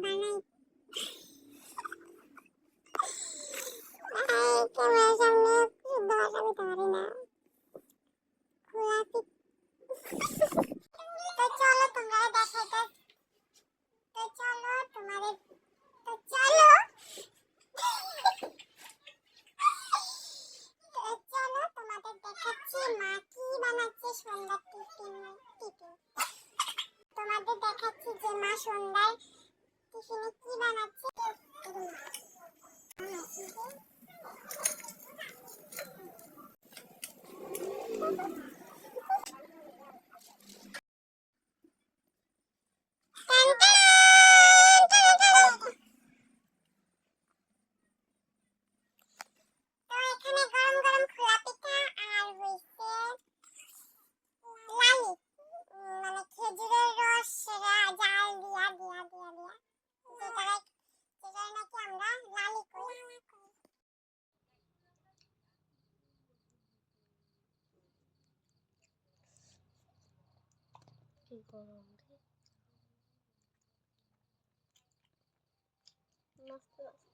বানাই ক্যামেরার সামনে শুদ্ধ ভাষা বলতে পারি না। খোলাপি তো চলো তোমরা দেখাইতে, তো চলো তোমাদের, তো চলো চলো তোমাদের দেখাচ্ছি মা কি বানাচ্ছে সন্ধ্যার টিফিন। তোমাদের দেখাচ্ছি যে মা সন্ধ্যায় টিফিনে কি বানাচ্ছে। কি গরম রে, নাচতে নাচতে